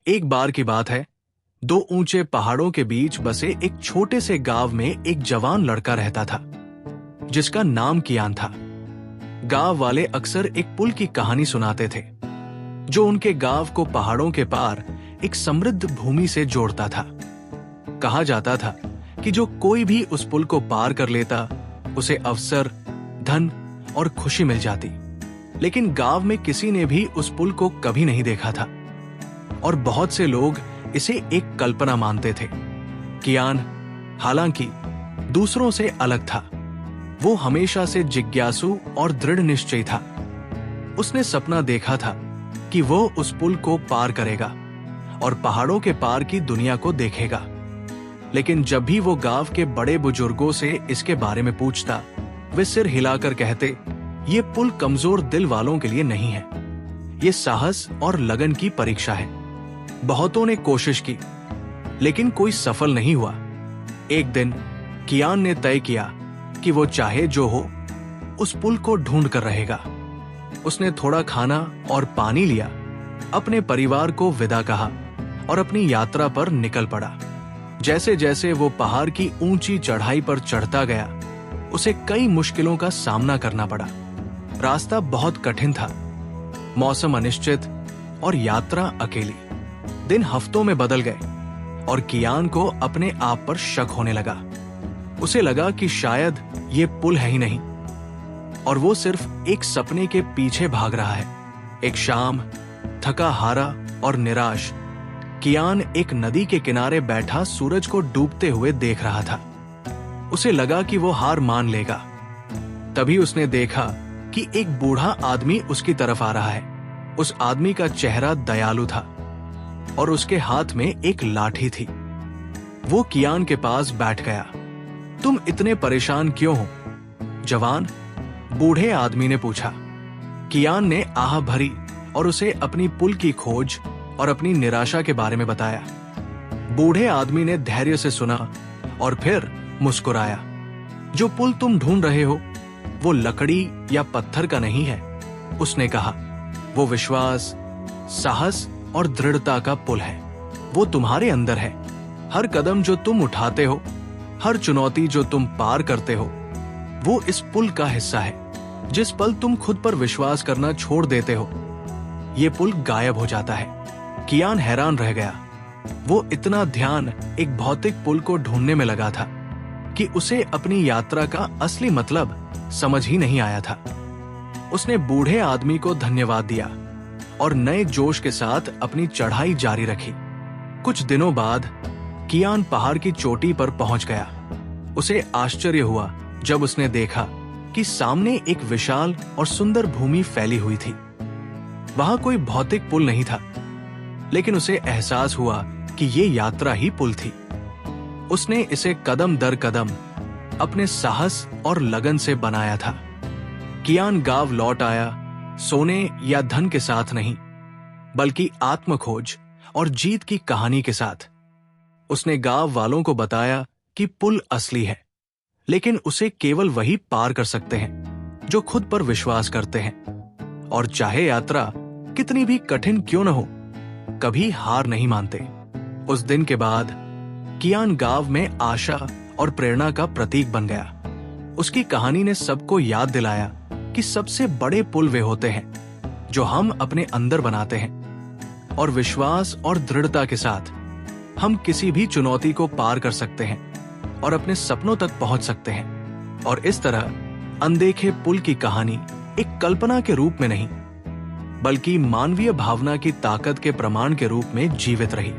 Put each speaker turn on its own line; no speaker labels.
एक बार की बात है, दो ऊंचे पहाड़ों के बीच बसे एक छोटे से गांव में एक जवान लड़का रहता था जिसका नाम कियान था। गांव वाले अक्सर एक पुल की कहानी सुनाते थे जो उनके गांव को पहाड़ों के पार एक समृद्ध भूमि से जोड़ता था। कहा जाता था कि जो कोई भी उस पुल को पार कर लेता उसे अवसर, धन और खुशी मिल जाती। लेकिन गांव में किसी ने भी उस पुल को कभी नहीं देखा था और बहुत से लोग इसे एक कल्पना मानते थे। कियान हालांकि दूसरों से अलग था। वो हमेशा से जिज्ञासु और दृढ़ निश्चयी था। उसने सपना देखा था कि वो उस पुल को पार करेगा और पहाड़ों के पार की दुनिया को देखेगा। लेकिन जब भी वो गांव के बड़े बुजुर्गों से इसके बारे में पूछता, वे सिर हिलाकर कहते, ये पुल कमजोर दिल वालों के लिए नहीं है, ये साहस और लगन की परीक्षा है। बहुतों ने कोशिश की लेकिन कोई सफल नहीं हुआ। एक दिन कियान ने तय किया कि वो चाहे जो हो उस पुल को ढूंढ कर रहेगा। उसने थोड़ा खाना और पानी लिया, अपने परिवार को विदा कहा और अपनी यात्रा पर निकल पड़ा। जैसे जैसे वो पहाड़ की ऊंची चढ़ाई पर चढ़ता गया, उसे कई मुश्किलों का सामना करना पड़ा। रास्ता बहुत कठिन था, मौसम अनिश्चित और यात्रा अकेली। दिन हफ्तों में बदल गए और कियान को अपने आप पर शक होने लगा। उसे लगा कि शायद ये पुल है ही नहीं और वो सिर्फ एक सपने के पीछे भाग रहा है। एक शाम, थका हारा और निराश, कियान एक नदी के किनारे बैठा सूरज को डूबते हुए देख रहा था। उसे लगा कि वो हार मान लेगा। तभी उसने देखा कि एक बूढ़ा आदमी उसकी तरफ आ रहा है। उस आदमी का चेहरा दयालु था और उसके हाथ में एक लाठी थी। वो कियान के पास बैठ गया। तुम इतने परेशान क्यों हो, जवान? बूढ़े आदमी ने पूछा। कियान ने आह भरी और उसे अपनी पुल की खोज और अपनी निराशा के बारे में बताया। बूढ़े आदमी ने धैर्य से सुना और फिर मुस्कुराया। जो पुल तुम ढूंढ रहे हो वो लकड़ी या पत्थर का नहीं है, उसने कहा। वो विश्वास, साहस और दृढ़ता का पुल है। वो तुम्हारे अंदर है। हर कदम जो तुम उठाते हो, हर चुनौती जो तुम पार करते हो, वो इस पुल का हिस्सा है। जिस पल तुम खुद पर विश्वास करना छोड़ देते हो, ये पुल गायब हो जाता है। कियान हैरान रह गया। वो इतना ध्यान एक भौतिक पुल को ढूंढने में लगा था कि उसे अपनी यात्रा का असली मतलब समझ ही नहीं आया था। उसने बूढ़े आदमी को धन्यवाद दिया और नए जोश के साथ अपनी चढ़ाई जारी रखी। कुछ दिनों बाद कियान पहाड़ की चोटी पर पहुंच गया। उसे आश्चर्य हुआ जब उसने देखा कि सामने एक विशाल और सुंदर भूमि फैली हुई थी। वहां कोई भौतिक पुल नहीं था, लेकिन उसे एहसास हुआ कि ये यात्रा ही पुल थी। उसने इसे कदम दर कदम अपने साहस और लगन से बनाया था। कियान गांव लौट आया, सोने या धन के साथ नहीं, बल्कि आत्मखोज और जीत की कहानी के साथ। उसने गांव वालों को बताया कि पुल असली है, लेकिन उसे केवल वही पार कर सकते हैं जो खुद पर विश्वास करते हैं। और चाहे यात्रा कितनी भी कठिन क्यों न हो, कभी हार नहीं मानते। उस दिन के बाद कियान गांव में आशा और प्रेरणा का प्रतीक बन गया। उसकी कहानी ने सबको याद दिलाया कि सबसे बड़े पुल वे होते हैं जो हम अपने अंदर बनाते हैं, और विश्वास और दृढ़ता के साथ हम किसी भी चुनौती को पार कर सकते हैं और अपने सपनों तक पहुंच सकते हैं। और इस तरह अनदेखे पुल की कहानी एक कल्पना के रूप में नहीं, बल्कि मानवीय भावना की ताकत के प्रमाण के रूप में जीवित रही।